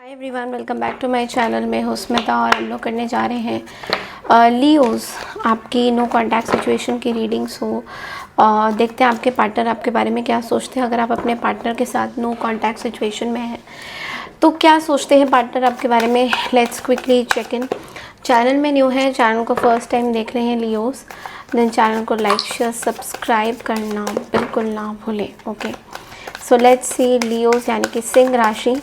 Hi everyone, welcome back to my channel. मैं हूँ स्मिता और हम लोग करने जा रहे हैं लियोस आपकी नो कांटेक्ट सिचुएशन की रीडिंग्स हो। देखते हैं आपके पार्टनर आपके बारे में क्या सोचते हैं। अगर आप अपने पार्टनर के साथ नो कांटेक्ट सिचुएशन में हैं तो क्या सोचते हैं पार्टनर आपके बारे में। Let's quickly check in. Channel में न्यू है, चैनल को फर्स्ट टाइम देख रहे हैं लियोस, देन चैनल को लाइक शेयर सब्सक्राइब करना बिल्कुल ना भूलें। Okay, so let's see Leos यानी कि सिंह राशि।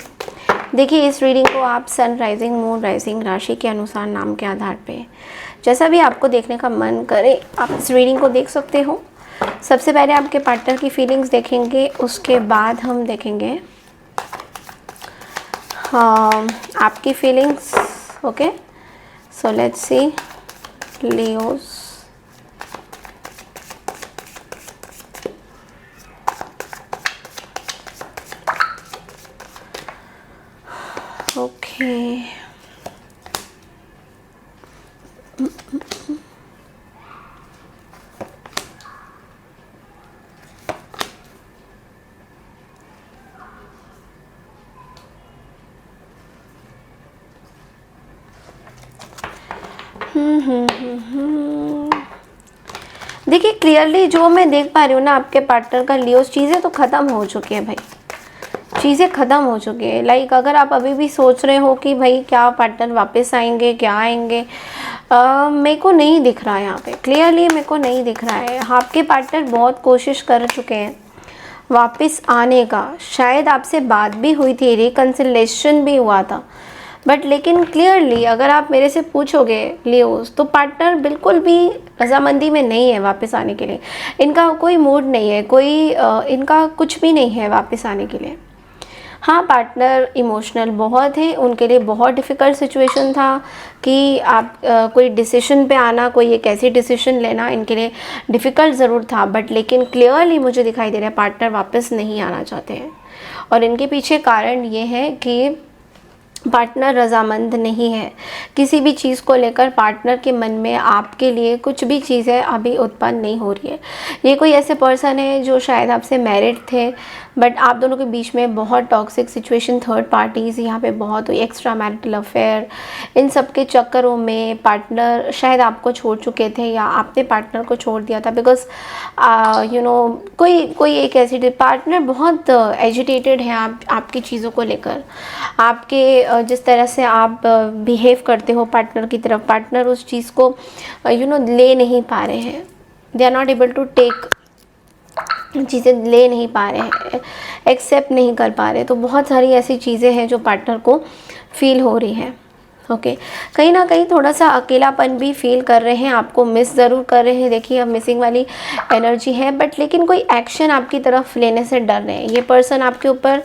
देखिए, इस रीडिंग को आप सन राइजिंग मून राइजिंग राशि के अनुसार नाम के आधार पे जैसा भी आपको देखने का मन करे आप इस रीडिंग को देख सकते हो। सबसे पहले आपके पार्टनर की फीलिंग्स देखेंगे, उसके बाद हम देखेंगे आपकी feelings. Okay, so let's see Leos. Okay, देखिए क्लियरली जो मैं देख पा रही हूँ ना आपके पार्टनर का लियोस, चीज़ें तो ख़त्म हो चुकी है भाई, चीज़ें ख़त्म हो चुकी है। लाइक अगर आप अभी भी सोच रहे हो कि भाई क्या पार्टनर वापस आएंगे क्या आएंगे, मेरे को नहीं दिख रहा है यहाँ पे। क्लियरली मेरे को नहीं दिख रहा है। आपके पार्टनर बहुत कोशिश कर चुके हैं वापस आने का। शायद आपसे बात भी हुई थी, रिकन्सिलेशन भी हुआ था, बट लेकिन क्लियरली अगर आप मेरे से पूछोगे लियोस तो पार्टनर बिल्कुल भी रजामंदी में नहीं है वापस आने के लिए। इनका कोई मूड नहीं है, कोई इनका कुछ भी नहीं है वापस आने के लिए। हाँ, पार्टनर इमोशनल बहुत है, उनके लिए बहुत डिफ़िकल्ट सिचुएशन था कि आप कोई डिसीजन पे आना, कोई एक ऐसी डिसीजन लेना इनके लिए डिफ़िकल्ट ज़रूर था, बट लेकिन क्लियरली मुझे दिखाई दे रहा है पार्टनर वापस नहीं आना चाहते हैं। और इनके पीछे कारण ये है कि पार्टनर रजामंद नहीं है किसी भी चीज़ को लेकर। पार्टनर के मन में आपके लिए कुछ भी चीज़ें अभी उत्पन्न नहीं हो रही है। ये कोई ऐसे पर्सन है जो शायद आपसे मैरिड थे, बट आप दोनों के बीच में बहुत टॉक्सिक सिचुएशन, थर्ड पार्टीज़ यहाँ पे बहुत हुई, एक्स्ट्रा मैरिटल अफेयर, इन सब के चक्करों में पार्टनर शायद आपको छोड़ चुके थे या आपने पार्टनर को छोड़ दिया था। बिकॉज कोई एक ऐसी पार्टनर बहुत एजिटेटेड है आपकी चीज़ों को लेकर। आपके जिस तरह से आप बिहेव करते हो पार्टनर की तरफ, पार्टनर उस चीज़ को ले नहीं पा रहे हैं। They are not able to take, चीज़ें ले नहीं पा रहे हैं, एक्सेप्ट नहीं कर पा रहे। तो बहुत सारी ऐसी चीज़ें हैं जो पार्टनर को फील हो रही हैं। ओके, कहीं ना कहीं थोड़ा सा अकेलापन भी फील कर रहे हैं, आपको मिस ज़रूर कर रहे हैं। देखिए अब मिसिंग वाली एनर्जी है, बट लेकिन कोई एक्शन आपकी तरफ लेने से डर रहे हैं। ये पर्सन आपके ऊपर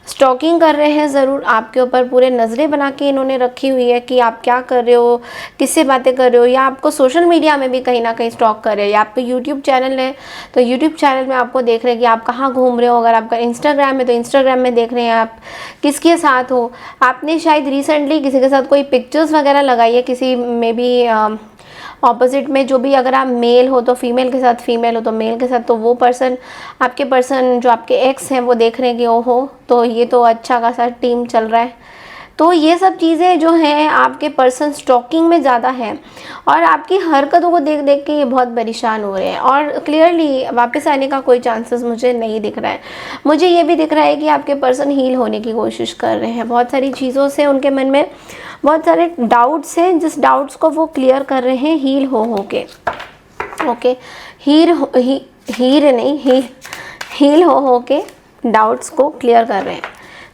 स्टॉकिंग कर रहे हैं ज़रूर, आपके ऊपर पूरे नज़रें बना के इन्होंने रखी हुई है कि आप क्या कर रहे हो, किससे बातें कर रहे हो, या आपको सोशल मीडिया में भी कहीं ना कहीं स्टॉक कर रहे हैं। या आपका यूट्यूब चैनल है तो यूट्यूब चैनल में आपको देख रहे हैं कि आप कहाँ घूम रहे हो। अगर आपका इंस्टाग्राम है तो इंस्टाग्राम में देख रहे हैं आप किसके साथ हो। आपने शायद रिसेंटली किसी के साथ कोई पिक्चर्स वगैरह लगाई है, किसी में भी ऑपोजिट में, जो भी, अगर आप मेल हो तो फीमेल के साथ, फीमेल हो तो मेल के साथ। तो वो पर्सन, आपके पर्सन जो आपके एक्स हैं, वो देख रहे हैं कि ओहो तो ये तो अच्छा खासा टीम चल रहा है। तो ये सब चीज़ें जो हैं आपके पर्सन स्टॉकिंग में ज़्यादा है और आपकी हरकतों को देख देख के ये बहुत परेशान हो रहे हैं। और क्लियरली वापस आने का कोई चांसेस मुझे नहीं दिख रहा है। मुझे ये भी दिख रहा है कि आपके पर्सन हील होने की कोशिश कर रहे हैं। बहुत सारी चीज़ों से उनके मन में बहुत सारे डाउट्स हैं, जिस डाउट्स को वो क्लियर कर रहे हैं हील हो के। ओके, हील हो के डाउट्स को क्लियर कर रहे हैं।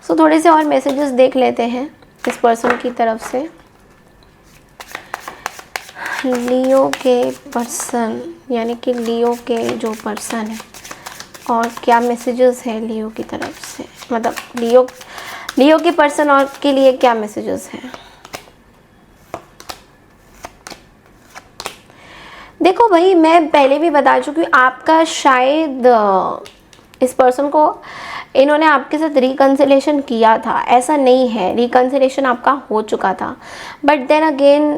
सो थोड़े से और मैसेजेस देख लेते हैं इस पर्सन की तरफ से। लियो के पर्सन यानी कि लियो के जो पर्सन है, और क्या मैसेजेस है लियो की तरफ से, मतलब लियो के पर्सन और के लिए क्या मैसेजेस हैं। देखो भाई, मैं पहले भी बता चुकी हूँ, आपका शायद इस पर्सन को इन्होंने आपके साथ रिकन्सिलेशन किया था, ऐसा नहीं है। रिकन्सिलेशन आपका हो चुका था, बट देन अगेन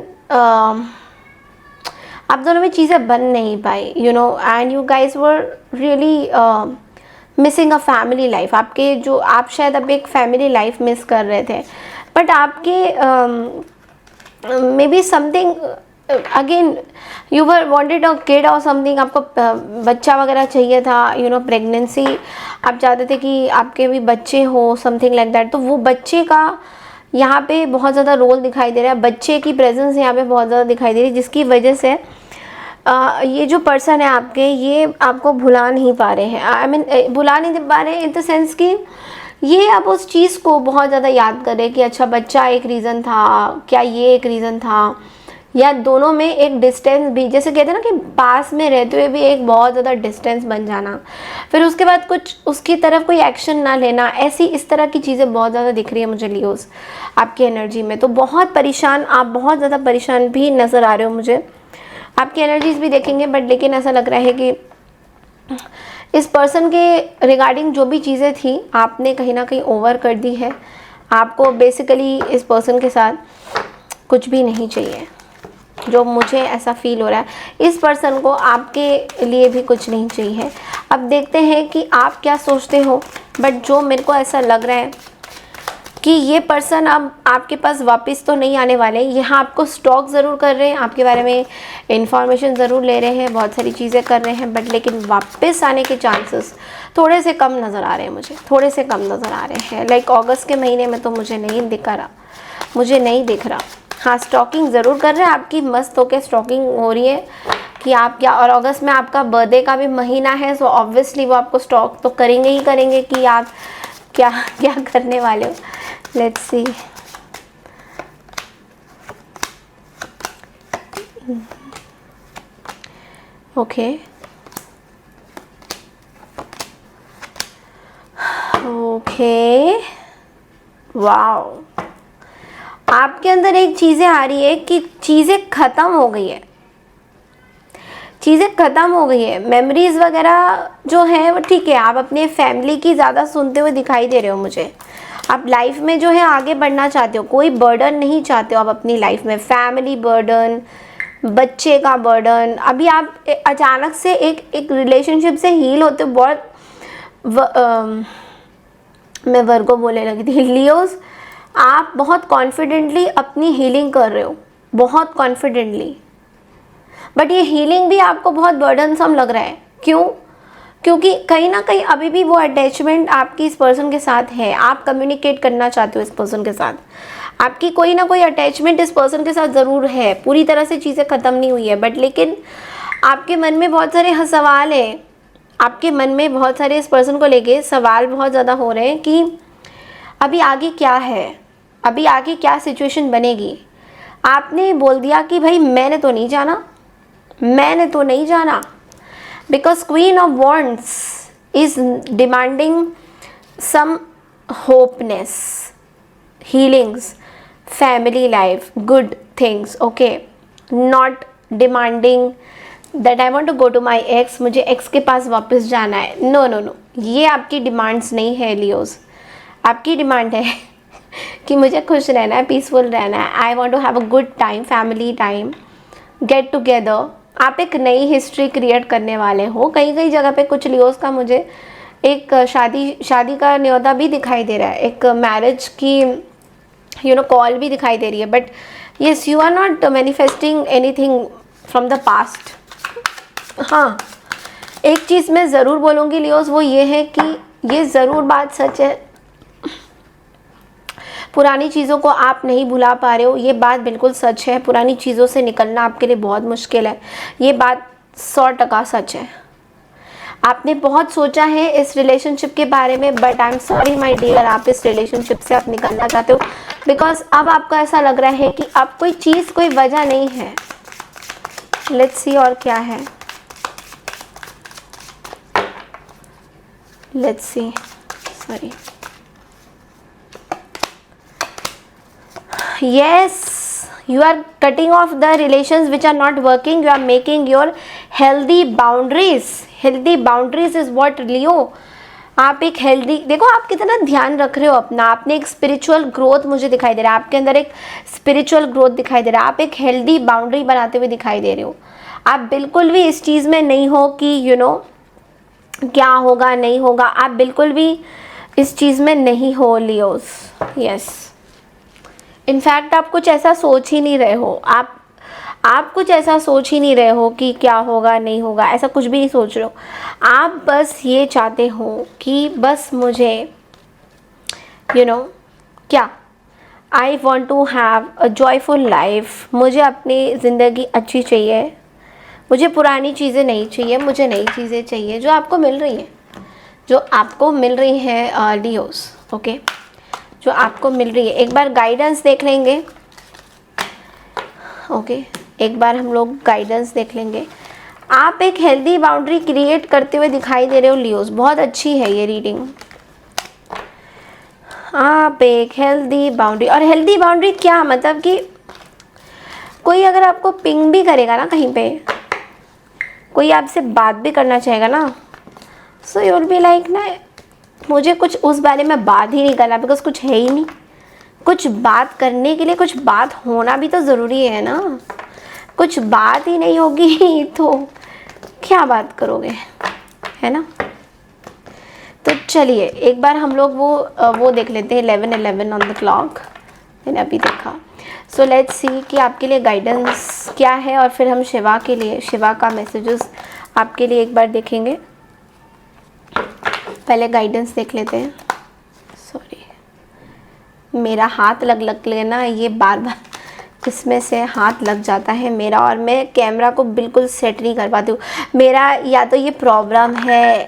आप दोनों में चीज़ें बन नहीं पाई, and you guys were really missing a family life. आपके जो आप शायद अब एक फैमिली लाइफ मिस कर रहे थे, बट आपके may be something again you were wanted a kid और समथिंग, आपको बच्चा वगैरह चाहिए था, यू नो प्रेगनेंसी आप चाहते थे कि आपके भी बच्चे हो, समथिंग लाइक दैट। तो वो बच्चे का यहाँ पे बहुत ज़्यादा रोल दिखाई दे रहा है, बच्चे की प्रेजेंस यहाँ पे बहुत ज़्यादा दिखाई दे रही है, जिसकी वजह से ये जो पर्सन है आपके, ये आपको भुला नहीं पा रहे हैं। आई मीन भुला नहीं पा रहे हैं इन द सेंस कि ये अब उस चीज़ को बहुत ज़्यादा याद कर रहे हैं कि अच्छा बच्चा एक रीज़न था क्या, ये एक रीज़न था, या दोनों में एक डिस्टेंस भी, जैसे कहते हैं ना कि पास में रहते हुए भी एक बहुत ज़्यादा डिस्टेंस बन जाना, फिर उसके बाद कुछ उसकी तरफ कोई एक्शन ना लेना, ऐसी इस तरह की चीज़ें बहुत ज़्यादा दिख रही है मुझे लियोस आपकी एनर्जी में। तो बहुत परेशान, आप बहुत ज़्यादा परेशान भी नज़र आ रहे हो मुझे, आपकी एनर्जीज भी देखेंगे, बट लेकिन ऐसा लग रहा है कि इस पर्सन के रिगार्डिंग जो भी चीज़ें थी आपने कहीं ना कहीं ओवर कर दी है। आपको बेसिकली इस पर्सन के साथ कुछ भी नहीं चाहिए, जो मुझे ऐसा फील हो रहा है। इस पर्सन को आपके लिए भी कुछ नहीं चाहिए। अब देखते हैं कि आप क्या सोचते हो, बट जो मेरे को ऐसा लग रहा है कि ये पर्सन अब आपके पास वापस तो नहीं आने वाले। यहाँ आपको स्टॉक ज़रूर कर रहे हैं, आपके बारे में इंफॉर्मेशन ज़रूर ले रहे हैं, बहुत सारी चीज़ें कर रहे हैं, बट लेकिन वापस आने के चांसेस थोड़े से कम नज़र आ रहे हैं मुझे, थोड़े से कम नज़र आ रहे हैं। लाइक अगस्त के महीने में तो मुझे नहीं दिख रहा, मुझे नहीं दिख रहा। हाँ, स्टॉकिंग ज़रूर कर रहे हैं, आपकी मस्त होके स्टॉकिंग हो रही है कि आप क्या, और अगस्त में आपका बर्थडे का भी महीना है, सो ऑब्वियसली वो आपको स्टॉक तो करेंगे ही करेंगे कि आप क्या क्या करने वाले हो। Let's see, okay okay, wow, आपके अंदर एक चीज़ें आ रही है कि चीज़ें ख़त्म हो गई है, चीज़ें ख़त्म हो गई है। मेमोरीज़ वगैरह जो है वो ठीक है, आप अपने फैमिली की ज़्यादा सुनते हुए दिखाई दे रहे हो मुझे। आप लाइफ में जो है आगे बढ़ना चाहते हो, कोई बर्डन नहीं चाहते हो आप अपनी लाइफ में, फैमिली बर्डन, बच्चे का बर्डन। अभी आप अचानक से एक रिलेशनशिप से हील होते हो, बहुत मैं वर्गो बोलने लगी थी, लियोस आप बहुत कॉन्फिडेंटली अपनी हीलिंग कर रहे हो, बहुत कॉन्फिडेंटली, बट ये हीलिंग भी आपको बहुत बर्डनसम लग रहा है। क्यों? क्योंकि कहीं ना कहीं अभी भी वो अटैचमेंट आपकी इस पर्सन के साथ है, आप कम्युनिकेट करना चाहते हो इस पर्सन के साथ, आपकी कोई ना कोई अटैचमेंट इस पर्सन के साथ ज़रूर है, पूरी तरह से चीज़ें ख़त्म नहीं हुई है, बट लेकिन आपके मन में बहुत सारे सवाल हैं, आपके मन में बहुत सारे इस पर्सन को लेके सवाल बहुत ज़्यादा हो रहे हैं कि अभी आगे क्या है, अभी आगे क्या सिचुएशन बनेगी। आपने बोल दिया कि भाई मैंने तो नहीं जाना, मैंने तो नहीं जाना, because queen of wands is demanding some hopeness, healings, family life, good things, okay, not demanding that I want to go to my ex, मुझे एक्स के पास वापस जाना है। नो नो नो, ये आपकी डिमांड्स नहीं है लियोस। आपकी डिमांड है कि मुझे खुश रहना है, पीसफुल रहना है, I want to have a good time, family time, get together. आप एक नई हिस्ट्री क्रिएट करने वाले हो। कहीं कहीं जगह पे कुछ लियोस का मुझे एक शादी का न्योता भी दिखाई दे रहा है, एक मैरिज की कॉल भी दिखाई दे रही है, but yes you are not manifesting anything from the past. हाँ, एक चीज़ मैं ज़रूर बोलूँगी लियोस, वो ये है कि ये ज़रूर बात सच है, पुरानी चीज़ों को आप नहीं भुला पा रहे हो, ये बात बिल्कुल सच है। पुरानी चीज़ों से निकलना आपके लिए बहुत मुश्किल है, ये बात 100% सच है। आपने बहुत सोचा है इस रिलेशनशिप के बारे में, but I am sorry my dear, आप इस रिलेशनशिप से आप निकलना चाहते हो, बिकॉज अब आपको ऐसा लग रहा है कि अब कोई चीज़, कोई वजह नहीं है। लेट्स सी और क्या है, let's see, sorry, yes, you are cutting off the relations which are not working, you are making your healthy boundaries, healthy boundaries is what Leo, आप एक हेल्दी, देखो आप कितना ध्यान रख रहे हो अपना, आपने एक स्पिरिचुअल ग्रोथ मुझे दिखाई दे रहा है, आपके अंदर एक स्पिरिचुअल ग्रोथ दिखाई दे रहा है, आप एक हेल्दी बाउंड्री बनाते हुए दिखाई दे रहे हो। आप बिल्कुल भी इस चीज़ में नहीं हो कि क्या होगा नहीं होगा, आप बिल्कुल भी इस चीज़ में नहीं हो लियोस। यस, इनफैक्ट आप कुछ ऐसा सोच ही नहीं रहे हो, आप कुछ ऐसा सोच ही नहीं रहे हो कि क्या होगा नहीं होगा, ऐसा कुछ भी नहीं सोच रहे हो। आप बस ये चाहते हो कि बस मुझे क्या, I want to have a joyful life, मुझे अपनी ज़िंदगी अच्छी चाहिए, मुझे पुरानी चीज़ें नहीं चाहिए, मुझे नई चीज़ें चाहिए जो आपको मिल रही हैं, जो आपको मिल रही हैं लियोस। ओके, जो आपको मिल रही है। एक बार गाइडेंस देख लेंगे। ओके, एक बार हम लोग गाइडेंस देख लेंगे। आप एक हेल्दी बाउंड्री क्रिएट करते हुए दिखाई दे रहे हो लियोस, बहुत अच्छी है ये रीडिंग। आप एक हेल्दी बाउंड्री, और हेल्दी बाउंड्री क्या मतलब कि कोई अगर आपको पिंग भी करेगा ना, कहीं पे कोई आपसे बात भी करना चाहेगा ना, so you will be like ना, मुझे कुछ उस बारे में बात ही नहीं करना, बिकॉज कुछ है ही नहीं। कुछ बात करने के लिए कुछ बात होना भी तो ज़रूरी है ना, कुछ बात ही नहीं होगी तो क्या बात करोगे, है ना। तो चलिए एक बार हम लोग वो देख लेते हैं 11:11 ऑन द क्लॉक, मैंने अभी देखा। सो लेट्स सी कि आपके लिए गाइडेंस क्या है, और फिर हम शिवा के लिए, शिवा का मैसेजेस आपके लिए एक बार देखेंगे। पहले गाइडेंस देख लेते हैं। सॉरी, मेरा हाथ लग लेना, ये बार बार इसमें से हाथ लग जाता है मेरा, और मैं कैमरा को बिल्कुल सेट नहीं कर पाती हूँ। मेरा या तो ये प्रॉब्लम है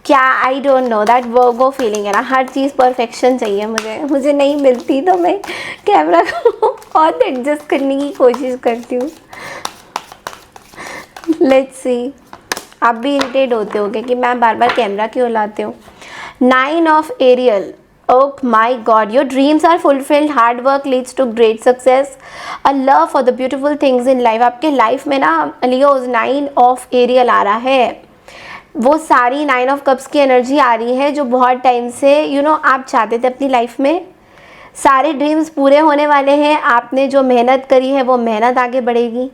क्या, I don't know, that Virgo feeling है ना, हर चीज़ परफेक्शन चाहिए मुझे नहीं मिलती, तो मैं कैमरा को बहुत एडजस्ट करने की कोशिश करती हूँ। लेट्स सी, आप भी इरिटेट होते होगे कि मैं बार बार कैमरा क्यों लाती हूँ। 9 of Ariel, oh my god, your dreams are fulfilled, hard work leads to great success, a love for the beautiful things in life। आपके लाइफ में ना लियोज 9 ऑफ एरियल आ रहा है, वो सारी 9 ऑफ कप्स की एनर्जी आ रही है जो बहुत टाइम से आप चाहते थे अपनी लाइफ में। सारे ड्रीम्स पूरे होने वाले हैं, आपने जो मेहनत करी है वो मेहनत आगे बढ़ेगी।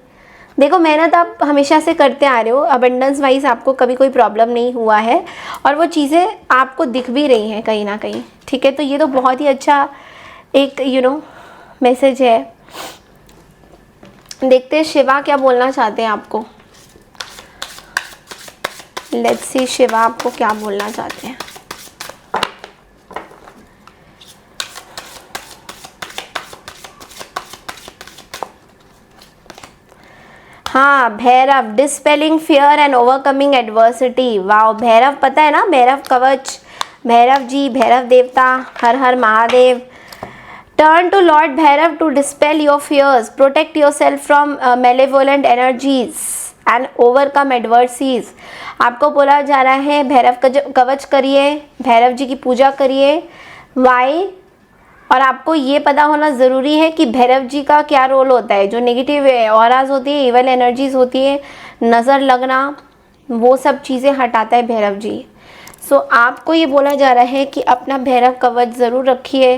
देखो, मेहनत आप हमेशा से करते आ रहे हो, अबंडेंस वाइज आपको कभी कोई प्रॉब्लम नहीं हुआ है, और वो चीज़ें आपको दिख भी रही हैं कहीं ना कहीं, ठीक है। तो ये तो बहुत ही अच्छा एक मैसेज है। देखते हैं शिवा क्या बोलना चाहते हैं आपको। लेट्स सी शिवा आपको क्या बोलना चाहते हैं। हाँ, Bhairav, dispelling fear and overcoming adversity. Wow, Bhairav पता है ना, भैरव कवच, भैरव जी, भैरव देवता, हर हर Mahadev. Turn to lord Bhairav to dispel your fears, protect yourself from malevolent energies and overcome adversities. आपको बोला जा रहा है भैरव कवच करिए, भैरव जी की पूजा करिए। वाई, और आपको ये पता होना ज़रूरी है कि भैरव जी का क्या रोल होता है। जो नेगेटिव ऑराज होती है, इवल एनर्जीज होती है, नज़र लगना, वो सब चीज़ें हटाता है भैरव जी। सो आपको ये बोला जा रहा है कि अपना भैरव कवच ज़रूर रखिए।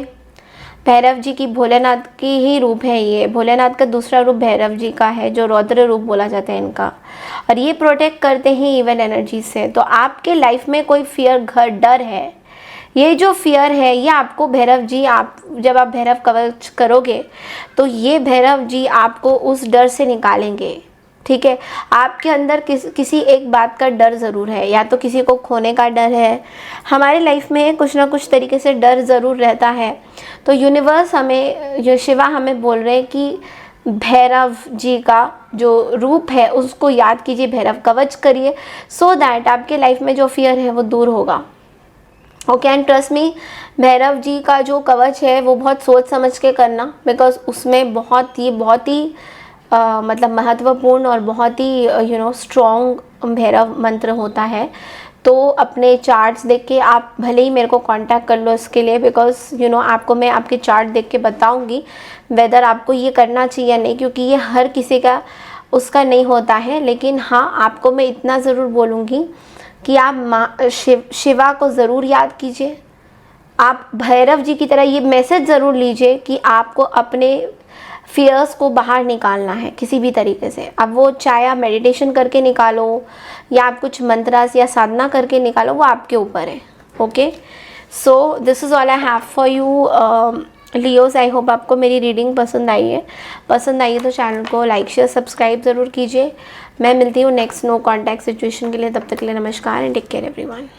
भैरव जी की भोलेनाथ की ही रूप है ये, भोलेनाथ का दूसरा रूप भैरव जी का है, जो रौद्र रूप बोला जाता है इनका, और ये प्रोटेक्ट करते हैं इवल एनर्जी से। तो आपके लाइफ में कोई फियर, डर है, ये जो फियर है ये आपको भैरव जी, आप जब आप भैरव कवच करोगे तो ये भैरव जी आपको उस डर से निकालेंगे, ठीक है। आपके अंदर किसी एक बात का डर ज़रूर है, या तो किसी को खोने का डर है। हमारे लाइफ में कुछ ना कुछ तरीके से डर ज़रूर रहता है। तो यूनिवर्स हमें, जो शिवा हमें बोल रहे हैं कि भैरव जी का जो रूप है उसको याद कीजिए, भैरव कवच करिए, सो दैट आपके लाइफ में जो फियर है वो दूर होगा। Okay, and trust me, Bhairav ji का जो कवच है वो बहुत सोच समझ के करना, बिकॉज उसमें बहुत ही मतलब महत्वपूर्ण और बहुत ही स्ट्रॉन्ग भैरव मंत्र होता है। तो अपने चार्ट्स देख के आप भले ही मेरे को कांटेक्ट कर लो इसके लिए, बिकॉज आपको मैं आपके चार्ट देख के बताऊंगी वेदर आपको ये करना चाहिए या नहीं, क्योंकि ये हर किसी का उसका नहीं होता है। लेकिन हाँ, आपको मैं इतना ज़रूर बोलूँगी कि आप शिवा को ज़रूर याद कीजिए, आप भैरव जी की तरह ये मैसेज ज़रूर लीजिए कि आपको अपने फियर्स को बाहर निकालना है किसी भी तरीके से। अब वो चाहे आप मेडिटेशन करके निकालो या आप कुछ मंत्रास या साधना करके निकालो, वो आपके ऊपर है। Okay, so this is all I have for you Leos, I hope आपको मेरी रीडिंग पसंद आई है। पसंद आई है तो चैनल को लाइक शेयर सब्सक्राइब ज़रूर कीजिए। मैं मिलती हूँ नेक्स्ट नो कॉन्टैक्ट सिचुएशन के लिए। तब तक के लिए नमस्कार एंड टेक केयर एवरीवन।